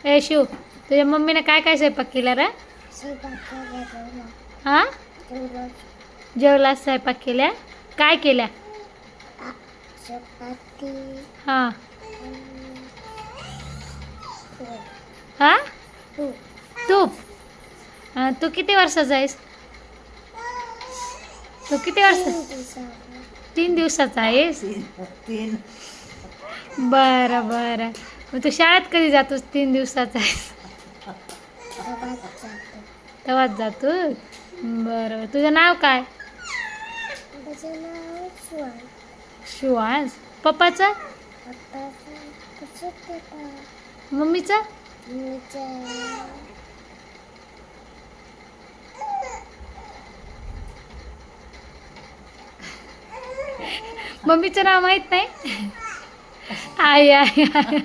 ए शिव, तुझ्या मम्मीने काय काय स्वयंपाक केला रे? हा, जेवला स्वयंपाक केल्या? काय केल्या? हा हा, तूप. तू किती वर्षाचा आहेस? तू किती वर्ष? 3 दिवसाचा आहेस? तीन. बरं बरं. मग तू शाळेत कधी जातोस? 3 दिवसाचा आहेस तेव्हाच जातो. बरं, तुझं नाव काय? शिवांश. पप्पाचं? मम्मीचं? मम्मीचं नाव माहित नाही? आई आई आई.